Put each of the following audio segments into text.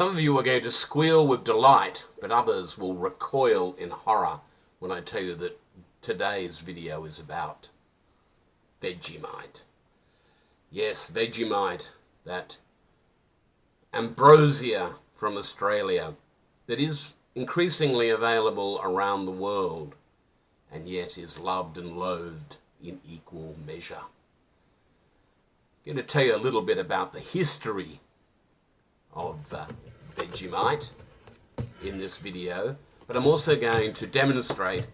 Some of you are going to squeal with delight, but others will recoil in horror when I tell you that today's video is about Vegemite. Yes, Vegemite, that ambrosia from Australia that is increasingly available around the world and yet is loved and loathed in equal measure. I'm going to tell you a little bit about the history of Vegemite in this video, but I'm also going to demonstrate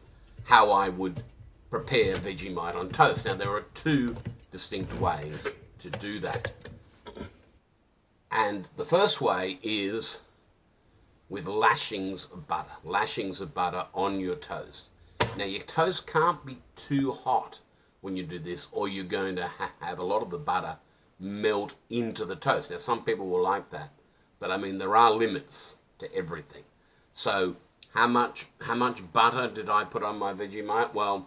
how I would prepare Vegemite on toast. Now, there are two distinct ways to do that. And the first way is with lashings of butter on your toast. Now, your toast can't be too hot when you do this, or you're going to have a lot of the butter melt into the toast. Now, some people will like that, but I mean, there are limits to everything. So how much butter did I put on my Vegemite? Well,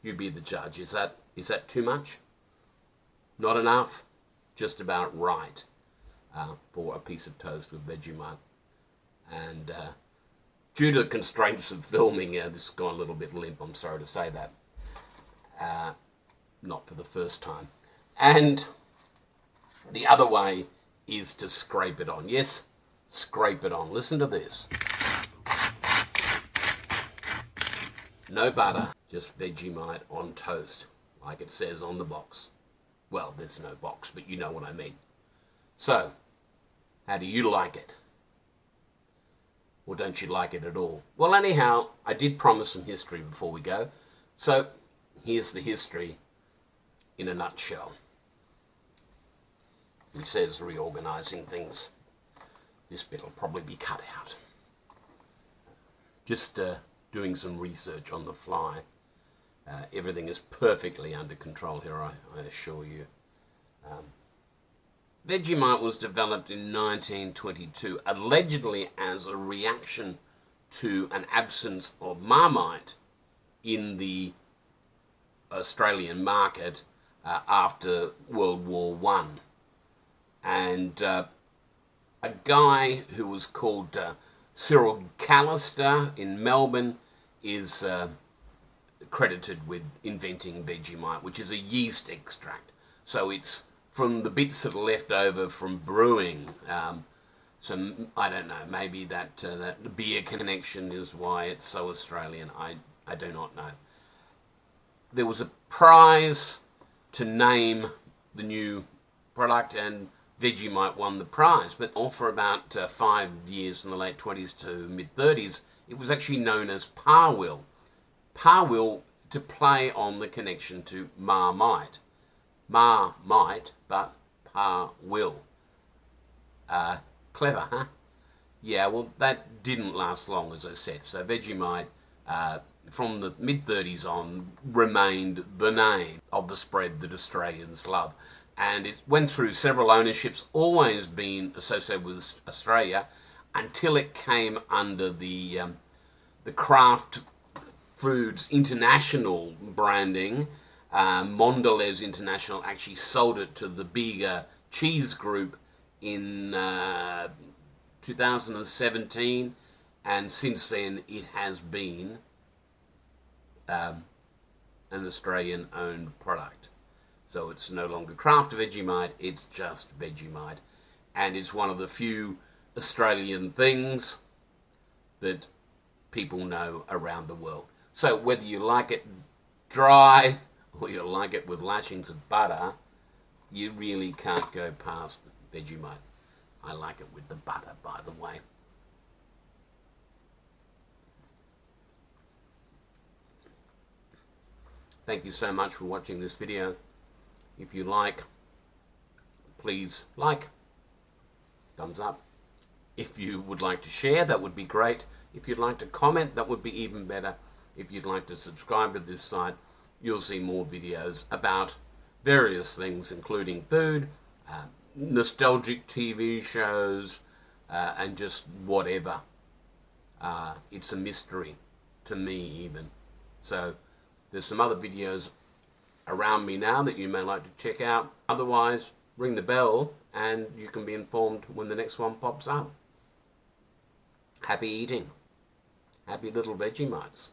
you be the judge. Is that too much? Not enough? Just about right for a piece of toast with Vegemite. And due to constraints of filming, this has gone a little bit limp, I'm sorry to say that. Not for the first time. And the other way is to scrape it on. Yes, scrape it on. Listen to this. No butter, just Vegemite on toast, like it says on the box. Well, there's no box, but you know what I mean. So, how do you like it? Or don't you like it at all? Well, anyhow, I did promise some history before we go. So, here's the history in a nutshell. It says reorganizing things. This bit will probably be cut out. Just doing some research on the fly. Everything is perfectly under control here, I assure you. Vegemite was developed in 1922, allegedly as a reaction to an absence of Marmite in the Australian market after World War I. And a guy who was called Cyril Callister in Melbourne is credited with inventing Vegemite, which is a yeast extract. So it's from the bits that are left over from brewing. So I don't know, maybe that beer connection is why it's so Australian. I do not know. There was a prize to name the new product, and Vegemite won the prize. But for about 5 years, from the late 20s to mid-30s, it was actually known as Parwill. Parwill to play on the connection to Marmite. Marmite, but Parwill. Clever, huh? Yeah, well, that didn't last long, as I said. So Vegemite, from the mid-30s on, remained the name of the spread that Australians love. And it went through several ownerships, always been associated with Australia, until it came under the Kraft Foods International branding. Mondelez International actually sold it to the bigger cheese group in 2017, and since then it has been an Australian-owned product. So it's no longer Kraft Vegemite, it's just Vegemite. And it's one of the few Australian things that people know around the world. So whether you like it dry or you like it with lashings of butter, you really can't go past Vegemite. I like it with the butter, by the way. Thank you so much for watching this video. If you like, please like, thumbs up. If you would like to share, that would be great. If you'd like to comment, that would be even better. If you'd like to subscribe to this site, you'll see more videos about various things, including food, nostalgic TV shows, and just whatever. It's a mystery to me even. So there's some other videos around me now that you may like to check out. Otherwise, ring the bell and you can be informed when the next one pops up. Happy eating. Happy little Vegemites.